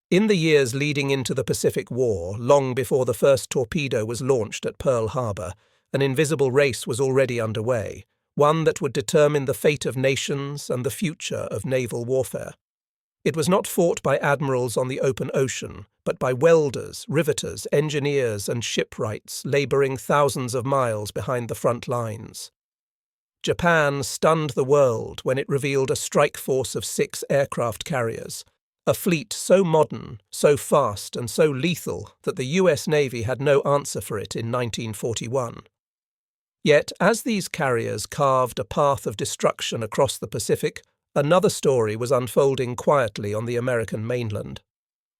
In the years leading into the Pacific War, long before the first torpedo was launched at Pearl Harbor, an invisible race was already underway, one that would determine the fate of nations and the future of naval warfare. It was not fought by admirals on the open ocean, but by welders, riveters, engineers, and shipwrights labouring thousands of miles behind the front lines. Japan stunned the world when it revealed a strike force of 6 aircraft carriers, a fleet so modern, so fast, and so lethal that the US Navy had no answer for it in 1941. Yet, as these carriers carved a path of destruction across the Pacific, another story was unfolding quietly on the American mainland.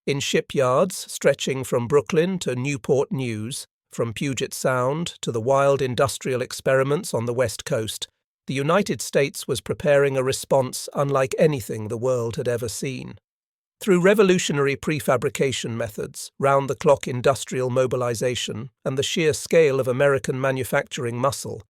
In shipyards stretching from Brooklyn to Newport News, from Puget Sound to the wild industrial experiments on the West Coast, the United States was preparing a response unlike anything the world had ever seen. Through revolutionary prefabrication methods, round-the-clock industrial mobilization, and the sheer scale of American manufacturing muscle,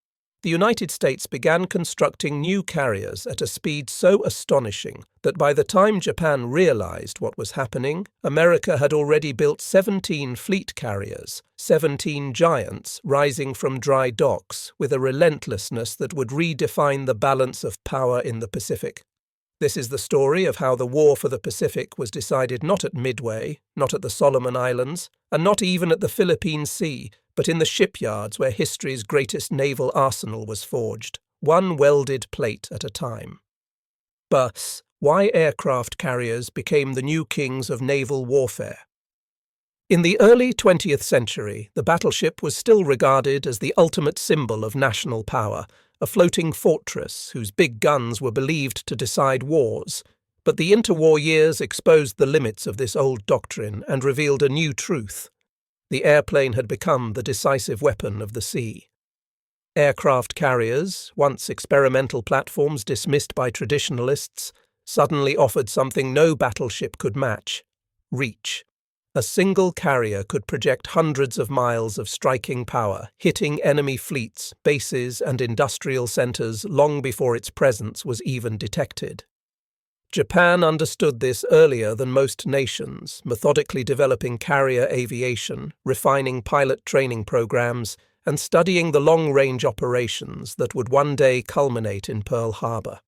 the United States began constructing new carriers at a speed so astonishing that by the time Japan realized what was happening, America had already built 17 fleet carriers, 17 giants rising from dry docks with a relentlessness that would redefine the balance of power in the Pacific. This is the story of how the war for the Pacific was decided not at Midway, not at the Solomon Islands, and not even at the Philippine Sea, but in the shipyards where history's greatest naval arsenal was forged, one welded plate at a time. Thus, why aircraft carriers became the new kings of naval warfare. In the early 20th century, the battleship was still regarded as the ultimate symbol of national power, a floating fortress whose big guns were believed to decide wars. But the interwar years exposed the limits of this old doctrine and revealed a new truth. The airplane had become the decisive weapon of the sea. Aircraft carriers, once experimental platforms dismissed by traditionalists, suddenly offered something no battleship could match: reach. A single carrier could project hundreds of miles of striking power, hitting enemy fleets, bases, and industrial centers long before its presence was even detected. Japan understood this earlier than most nations, methodically developing carrier aviation, refining pilot training programs, and studying the long-range operations that would one day culminate in Pearl Harbor.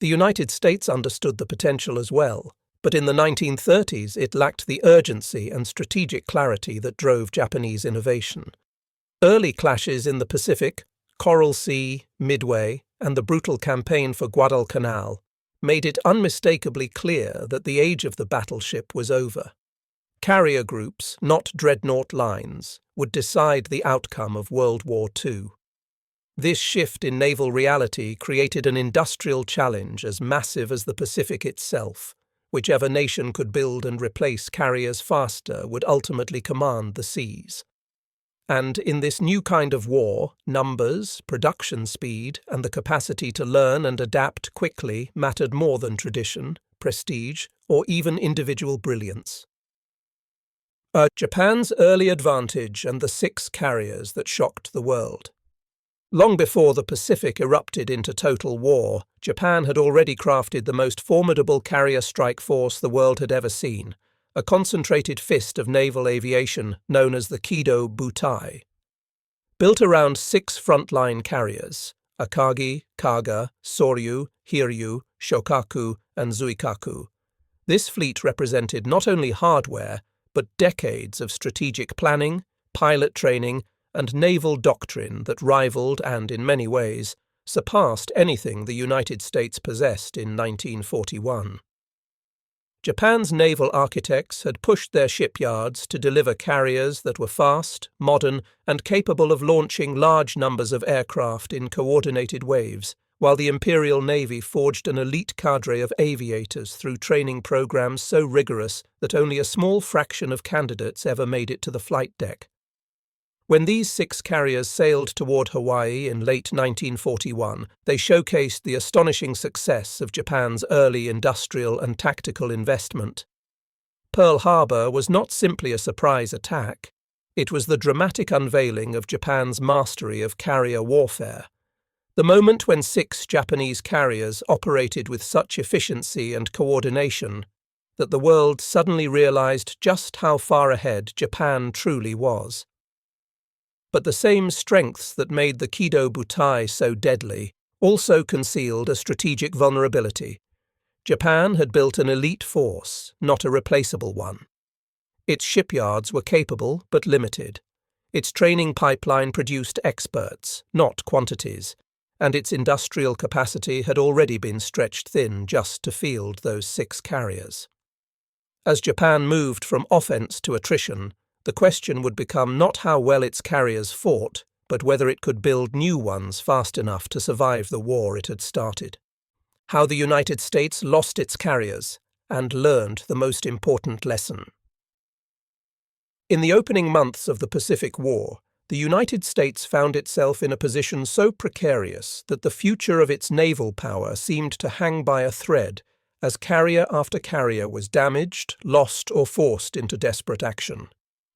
The United States understood the potential as well, but in the 1930s it lacked the urgency and strategic clarity that drove Japanese innovation. Early clashes in the Pacific, Coral Sea, Midway, and the brutal campaign for Guadalcanal made it unmistakably clear that the age of the battleship was over. Carrier groups, not dreadnought lines, would decide the outcome of World War II. This shift in naval reality created an industrial challenge as massive as the Pacific itself. Whichever nation could build and replace carriers faster would ultimately command the seas. And in this new kind of war, numbers, production speed, and the capacity to learn and adapt quickly mattered more than tradition, prestige, or even individual brilliance. Japan's early advantage and the 6 carriers that shocked the world. Long before the Pacific erupted into total war, Japan had already crafted the most formidable carrier strike force the world had ever seen, a concentrated fist of naval aviation known as the Kido Butai. Built around 6 frontline carriers, Akagi, Kaga, Soryu, Hiryu, Shokaku, and Zuikaku, this fleet represented not only hardware, but decades of strategic planning, pilot training, and naval doctrine that rivaled and, in many ways, surpassed anything the United States possessed in 1941. Japan's naval architects had pushed their shipyards to deliver carriers that were fast, modern, and capable of launching large numbers of aircraft in coordinated waves, while the Imperial Navy forged an elite cadre of aviators through training programs so rigorous that only a small fraction of candidates ever made it to the flight deck. When these 6 carriers sailed toward Hawaii in late 1941, they showcased the astonishing success of Japan's early industrial and tactical investment. Pearl Harbor was not simply a surprise attack. It was the dramatic unveiling of Japan's mastery of carrier warfare. The moment when 6 Japanese carriers operated with such efficiency and coordination that the world suddenly realized just how far ahead Japan truly was. But the same strengths that made the Kido Butai so deadly also concealed a strategic vulnerability. Japan had built an elite force, not a replaceable one. Its shipyards were capable but limited. Its training pipeline produced experts, not quantities, and its industrial capacity had already been stretched thin just to field those 6 carriers. As Japan moved from offense to attrition, the question would become not how well its carriers fought, but whether it could build new ones fast enough to survive the war it had started. How the United States lost its carriers and learned the most important lesson. In the opening months of the Pacific War, the United States found itself in a position so precarious that the future of its naval power seemed to hang by a thread as carrier after carrier was damaged, lost, or forced into desperate action.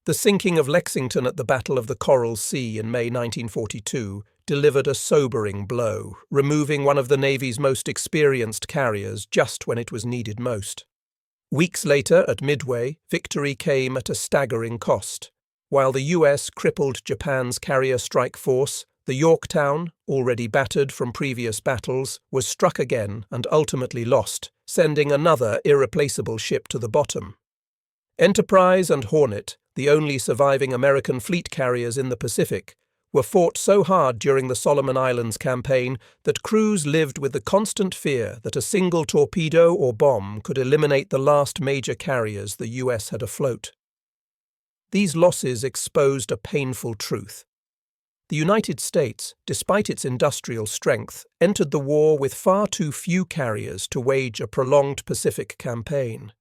The sinking of Lexington at the Battle of the Coral Sea in May 1942 delivered a sobering blow, removing one of the Navy's most experienced carriers just when it was needed most. Weeks later, at Midway, victory came at a staggering cost. While the US crippled Japan's carrier strike force, the Yorktown, already battered from previous battles, was struck again and ultimately lost, sending another irreplaceable ship to the bottom. Enterprise and Hornet, the only surviving American fleet carriers in the Pacific, were fought so hard during the Solomon Islands campaign that crews lived with the constant fear that a single torpedo or bomb could eliminate the last major carriers the US had afloat. These losses exposed a painful truth. The United States, despite its industrial strength, entered the war with far too few carriers to wage a prolonged Pacific campaign.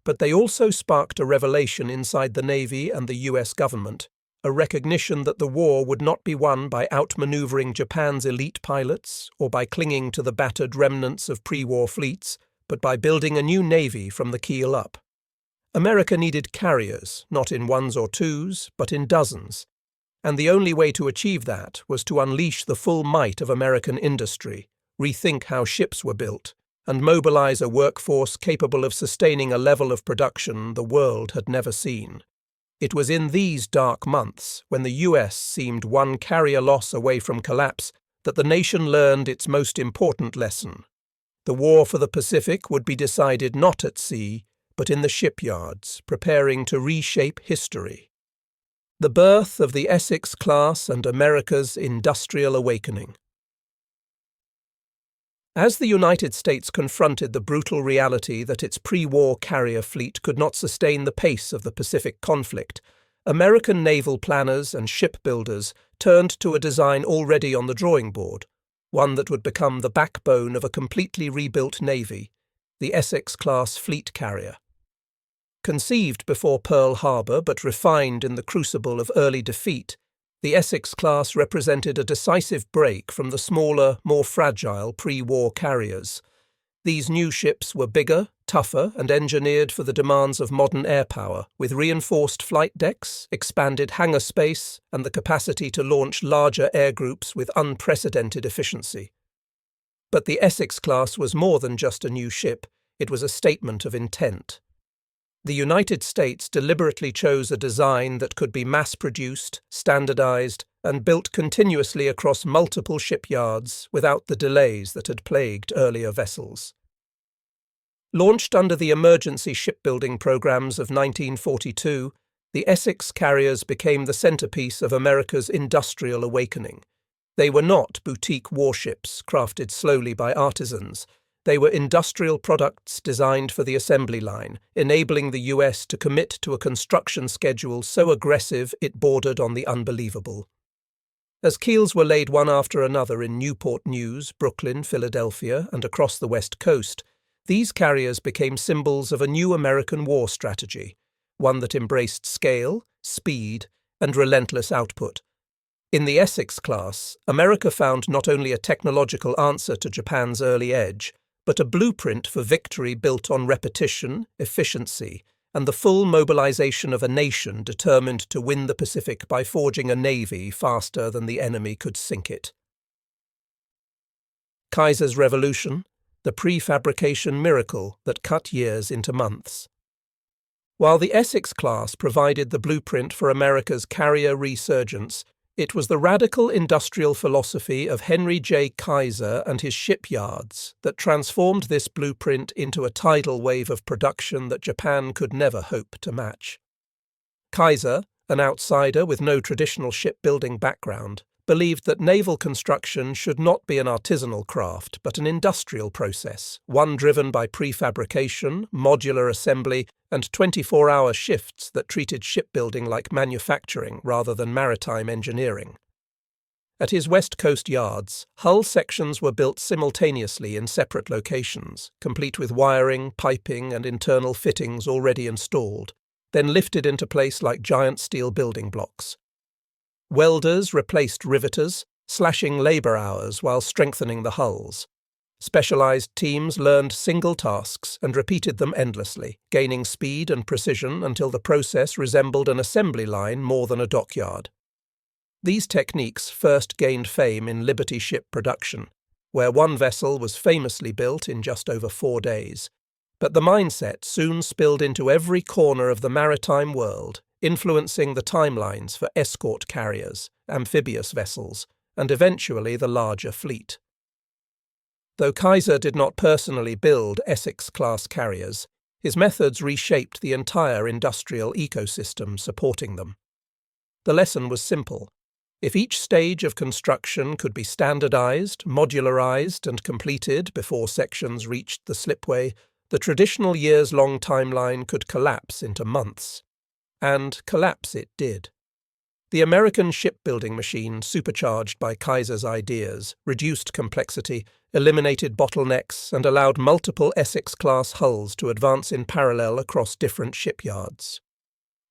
But they also sparked a revelation inside the Navy and the US government, a recognition that the war would not be won by outmaneuvering Japan's elite pilots or by clinging to the battered remnants of pre-war fleets, but by building a new navy from the keel up. America needed carriers, not in ones or twos, but in dozens, and the only way to achieve that was to unleash the full might of American industry, rethink how ships were built, and mobilize a workforce capable of sustaining a level of production the world had never seen. It was in these dark months, when the US seemed one carrier loss away from collapse, that the nation learned its most important lesson. The war for the Pacific would be decided not at sea, but in the shipyards, preparing to reshape history. The birth of the Essex-class and America's industrial awakening. As the United States confronted the brutal reality that its pre-war carrier fleet could not sustain the pace of the Pacific conflict, American naval planners and shipbuilders turned to a design already on the drawing board, one that would become the backbone of a completely rebuilt navy, the Essex-class fleet carrier. Conceived before Pearl Harbor but refined in the crucible of early defeat, the Essex-class represented a decisive break from the smaller, more fragile pre-war carriers. These new ships were bigger, tougher, and engineered for the demands of modern air power, with reinforced flight decks, expanded hangar space, and the capacity to launch larger air groups with unprecedented efficiency. But the Essex-class was more than just a new ship, it was a statement of intent. The United States deliberately chose a design that could be mass-produced, standardized, and built continuously across multiple shipyards without the delays that had plagued earlier vessels. Launched under the emergency shipbuilding programs of 1942, the Essex carriers became the centerpiece of America's industrial awakening. They were not boutique warships crafted slowly by artisans. They were industrial products designed for the assembly line, enabling the US to commit to a construction schedule so aggressive it bordered on the unbelievable. As keels were laid one after another in Newport News, Brooklyn, Philadelphia, and across the West Coast, these carriers became symbols of a new American war strategy, one that embraced scale, speed, and relentless output. In the Essex-class, America found not only a technological answer to Japan's early edge, but a blueprint for victory built on repetition, efficiency, and the full mobilization of a nation determined to win the Pacific by forging a navy faster than the enemy could sink it. Kaiser's revolution, the prefabrication miracle that cut years into months. While the Essex-class provided the blueprint for America's carrier resurgence, it was the radical industrial philosophy of Henry J. Kaiser and his shipyards that transformed this blueprint into a tidal wave of production that Japan could never hope to match. Kaiser, an outsider with no traditional shipbuilding background, believed that naval construction should not be an artisanal craft but an industrial process, one driven by prefabrication, modular assembly, and 24-hour shifts that treated shipbuilding like manufacturing rather than maritime engineering. At his West Coast yards, hull sections were built simultaneously in separate locations, complete with wiring, piping, and internal fittings already installed, then lifted into place like giant steel building blocks. Welders replaced riveters, slashing labour hours while strengthening the hulls. Specialised teams learned single tasks and repeated them endlessly, gaining speed and precision until the process resembled an assembly line more than a dockyard. These techniques first gained fame in Liberty ship production, where one vessel was famously built in just over 4 days. But the mindset soon spilled into every corner of the maritime world, influencing the timelines for escort carriers, amphibious vessels, and eventually the larger fleet. Though Kaiser did not personally build Essex-class carriers, his methods reshaped the entire industrial ecosystem supporting them. The lesson was simple. If each stage of construction could be standardized, modularized, and completed before sections reached the slipway, the traditional years-long timeline could collapse into months. And collapse it did. The American shipbuilding machine, supercharged by Kaiser's ideas, reduced complexity, eliminated bottlenecks, and allowed multiple Essex-class hulls to advance in parallel across different shipyards.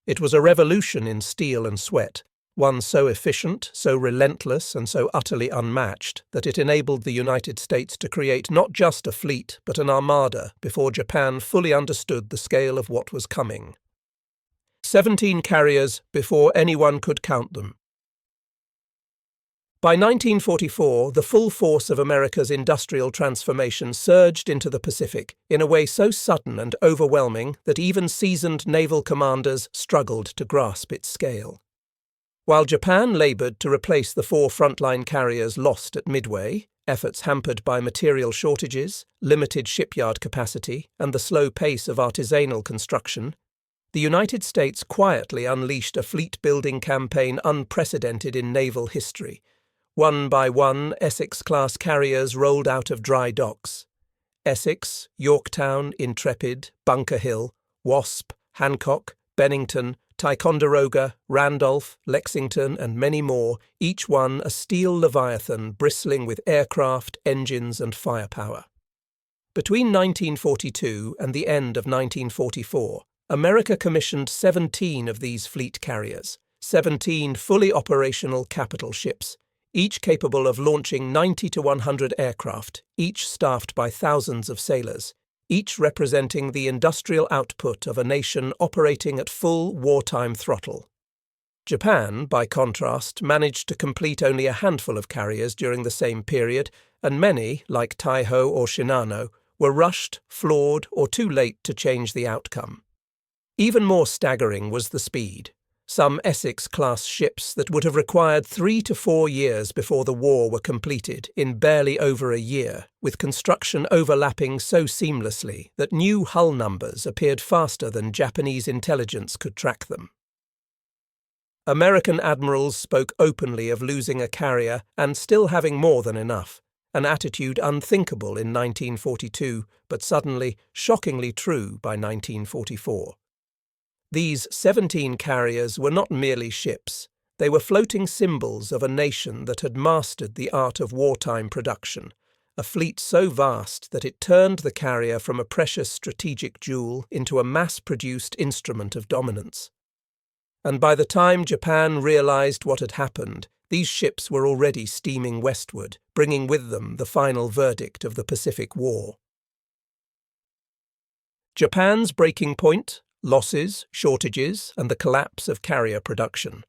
It was a revolution in steel and sweat, one so efficient, so relentless, and so utterly unmatched that it enabled the United States to create not just a fleet but an armada before Japan fully understood the scale of what was coming. 17 carriers before anyone could count them. By 1944, the full force of America's industrial transformation surged into the Pacific in a way so sudden and overwhelming that even seasoned naval commanders struggled to grasp its scale. While Japan laboured to replace the 4 frontline carriers lost at Midway, efforts hampered by material shortages, limited shipyard capacity, and the slow pace of artisanal construction, the United States quietly unleashed a fleet-building campaign unprecedented in naval history. One by one, Essex-class carriers rolled out of dry docks. Essex, Yorktown, Intrepid, Bunker Hill, Wasp, Hancock, Bennington, Ticonderoga, Randolph, Lexington, and many more, each one a steel leviathan bristling with aircraft, engines, and firepower. Between 1942 and the end of 1944, America commissioned 17 of these fleet carriers, 17 fully operational capital ships, each capable of launching 90 to 100 aircraft, each staffed by thousands of sailors, each representing the industrial output of a nation operating at full wartime throttle. Japan, by contrast, managed to complete only a handful of carriers during the same period, and many, like Taiho or Shinano, were rushed, flawed, or too late to change the outcome. Even more staggering was the speed. Some Essex-class ships that would have required 3 to 4 years before the war were completed in barely over a year, with construction overlapping so seamlessly that new hull numbers appeared faster than Japanese intelligence could track them. American admirals spoke openly of losing a carrier and still having more than enough, an attitude unthinkable in 1942, but suddenly shockingly true by 1944. These 17 carriers were not merely ships. They were floating symbols of a nation that had mastered the art of wartime production, a fleet so vast that it turned the carrier from a precious strategic jewel into a mass-produced instrument of dominance. And by the time Japan realized what had happened, these ships were already steaming westward, bringing with them the final verdict of the Pacific War. Japan's breaking point: losses, shortages, and the collapse of carrier production.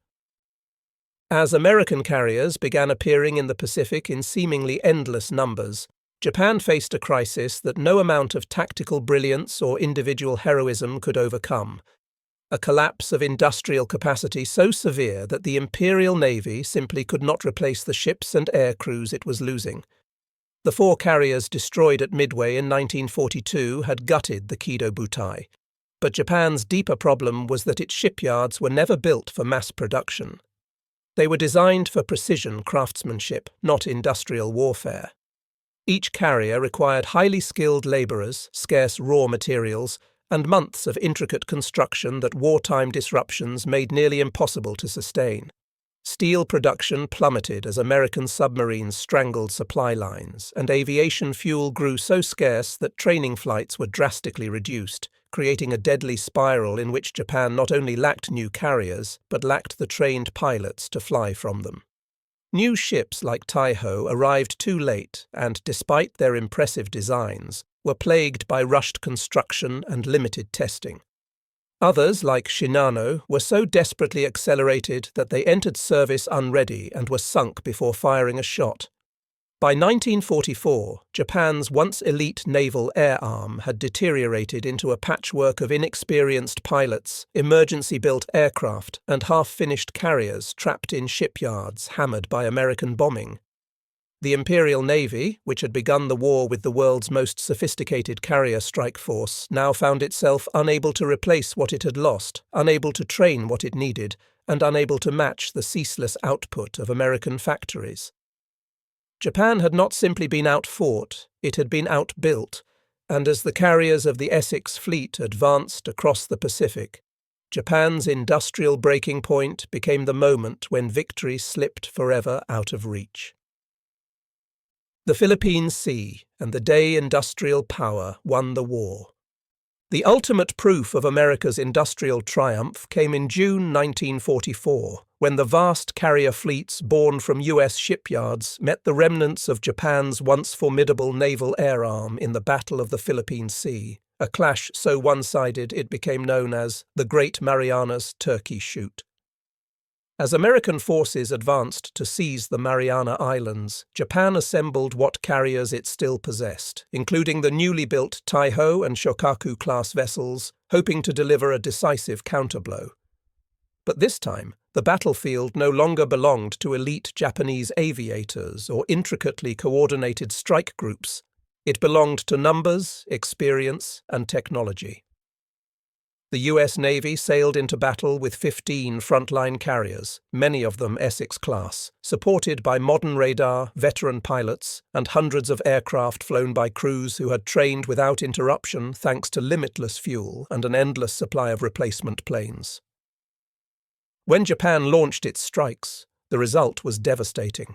As American carriers began appearing in the Pacific in seemingly endless numbers, Japan faced a crisis that no amount of tactical brilliance or individual heroism could overcome. A collapse of industrial capacity so severe that the Imperial Navy simply could not replace the ships and air crews it was losing. The 4 carriers destroyed at Midway in 1942 had gutted the Kido Butai, but Japan's deeper problem was that its shipyards were never built for mass production. They were designed for precision craftsmanship, not industrial warfare. Each carrier required highly skilled labourers, scarce raw materials, and months of intricate construction that wartime disruptions made nearly impossible to sustain. Steel production plummeted as American submarines strangled supply lines, and aviation fuel grew so scarce that training flights were drastically reduced, creating a deadly spiral in which Japan not only lacked new carriers, but lacked the trained pilots to fly from them. New ships like Taiho arrived too late and, despite their impressive designs, were plagued by rushed construction and limited testing. Others, like Shinano, were so desperately accelerated that they entered service unready and were sunk before firing a shot. By 1944, Japan's once elite naval air arm had deteriorated into a patchwork of inexperienced pilots, emergency-built aircraft, and half-finished carriers trapped in shipyards hammered by American bombing. The Imperial Navy, which had begun the war with the world's most sophisticated carrier strike force, now found itself unable to replace what it had lost, unable to train what it needed, and unable to match the ceaseless output of American factories. Japan had not simply been outfought, it had been outbuilt, and as the carriers of the Essex fleet advanced across the Pacific, Japan's industrial breaking point became the moment when victory slipped forever out of reach. The Philippine Sea and the day industrial power won the war. The ultimate proof of America's industrial triumph came in June 1944, when the vast carrier fleets born from US shipyards met the remnants of Japan's once formidable naval air arm in the Battle of the Philippine Sea, a clash so one-sided it became known as the Great Marianas Turkey Shoot. As American forces advanced to seize the Mariana Islands, Japan assembled what carriers it still possessed, including the newly built Taiho and Shokaku-class vessels, hoping to deliver a decisive counterblow. But this time, the battlefield no longer belonged to elite Japanese aviators or intricately coordinated strike groups. It belonged to numbers, experience, and technology. The US Navy sailed into battle with 15 frontline carriers, many of them Essex-class, supported by modern radar, veteran pilots, and hundreds of aircraft flown by crews who had trained without interruption thanks to limitless fuel and an endless supply of replacement planes. When Japan launched its strikes, the result was devastating.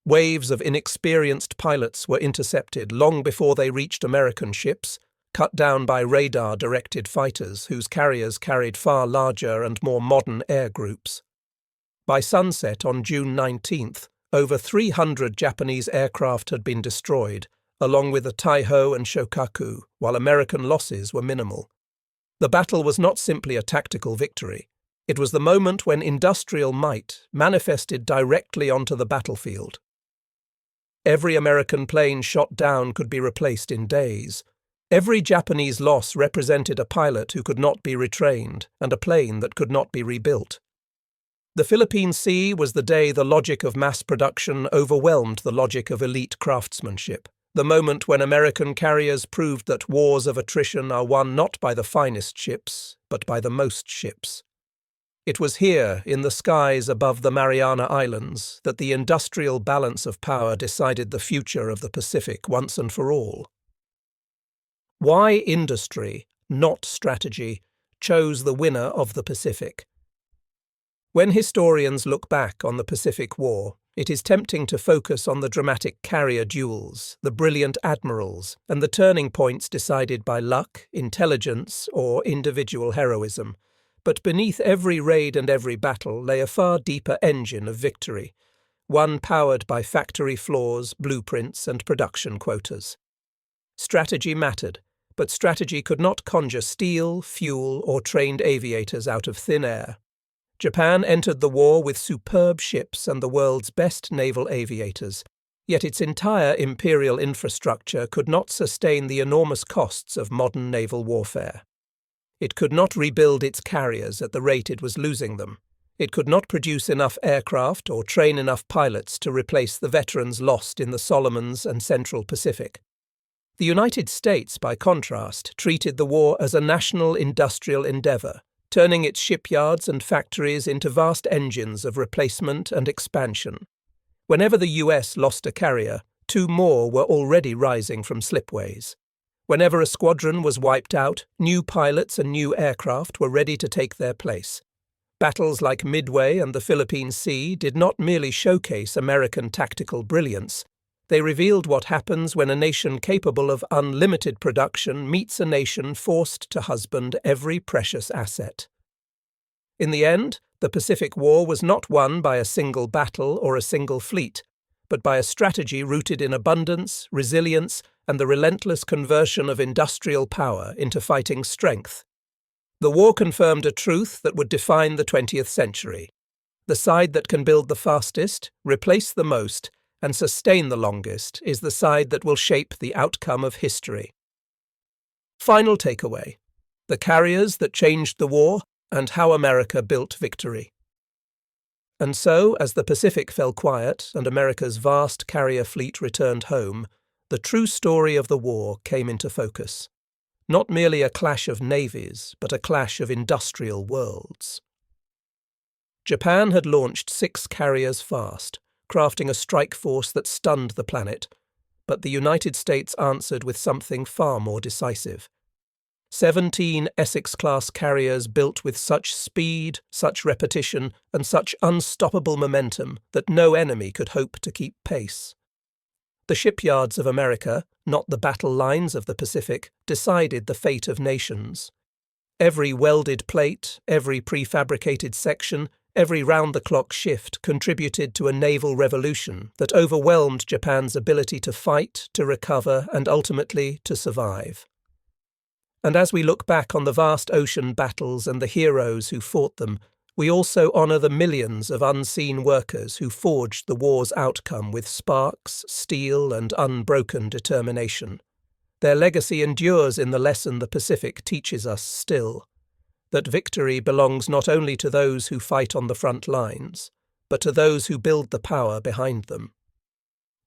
Waves of inexperienced pilots were intercepted long before they reached American ships, cut down by radar-directed fighters whose carriers carried far larger and more modern air groups. By sunset on June 19th, over 300 Japanese aircraft had been destroyed, along with the Taiho and Shokaku, while American losses were minimal. The battle was not simply a tactical victory. It was the moment when industrial might manifested directly onto the battlefield. Every American plane shot down could be replaced in days. Every Japanese loss represented a pilot who could not be retrained and a plane that could not be rebuilt. The Philippine Sea was the day the logic of mass production overwhelmed the logic of elite craftsmanship, the moment when American carriers proved that wars of attrition are won not by the finest ships, but by the most ships. It was here, in the skies above the Mariana Islands, that the industrial balance of power decided the future of the Pacific once and for all. Why industry, not strategy, chose the winner of the Pacific? When historians look back on the Pacific War, it is tempting to focus on the dramatic carrier duels, the brilliant admirals, and the turning points decided by luck, intelligence, or individual heroism. But beneath every raid and every battle lay a far deeper engine of victory, one powered by factory floors, blueprints, and production quotas. Strategy mattered, but strategy could not conjure steel, fuel, or trained aviators out of thin air. Japan entered the war with superb ships and the world's best naval aviators, Yet its entire imperial infrastructure could not sustain the enormous costs of modern naval warfare. It could not rebuild its carriers at the rate it was losing them. It could not produce enough aircraft or train enough pilots to replace the veterans lost in the Solomons and Central Pacific. The United States, by contrast, treated the war as a national industrial endeavor, turning its shipyards and factories into vast engines of replacement and expansion. Whenever the US lost a carrier, 2 more were already rising from slipways. Whenever a squadron was wiped out, new pilots and new aircraft were ready to take their place. Battles like Midway and the Philippine Sea did not merely showcase American tactical brilliance. They revealed what happens when a nation capable of unlimited production meets a nation forced to husband every precious asset. In the end, the Pacific War was not won by a single battle or a single fleet, but by a strategy rooted in abundance, resilience, and the relentless conversion of industrial power into fighting strength. The war confirmed a truth that would define the 20th century. The side that can build the fastest, replace the most, and sustain the longest is the side that will shape the outcome of history. Final takeaway: the carriers that changed the war and how America built victory. And so, as the Pacific fell quiet and America's vast carrier fleet returned home, the true story of the war came into focus. Not merely a clash of navies, but a clash of industrial worlds. Japan had launched 6 carriers fast, crafting a strike force that stunned the planet, but the United States answered with something far more decisive. 17 Essex-class carriers built with such speed, such repetition, and such unstoppable momentum that no enemy could hope to keep pace. The shipyards of America, not the battle lines of the Pacific, decided the fate of nations. Every welded plate, every prefabricated section, every round-the-clock shift contributed to a naval revolution that overwhelmed Japan's ability to fight, to recover, and ultimately to survive. And as we look back on the vast ocean battles and the heroes who fought them, we also honour the millions of unseen workers who forged the war's outcome with sparks, steel, and unbroken determination. Their legacy endures in the lesson the Pacific teaches us still, that victory belongs not only to those who fight on the front lines, but to those who build the power behind them.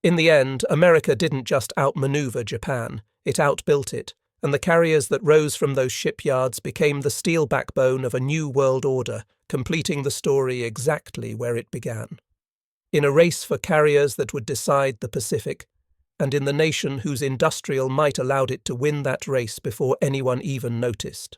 In the end, America didn't just outmaneuver Japan, it outbuilt it, and the carriers that rose from those shipyards became the steel backbone of a new world order, completing the story exactly where it began. In a race for carriers that would decide the Pacific, and in the nation whose industrial might allowed it to win that race before anyone even noticed.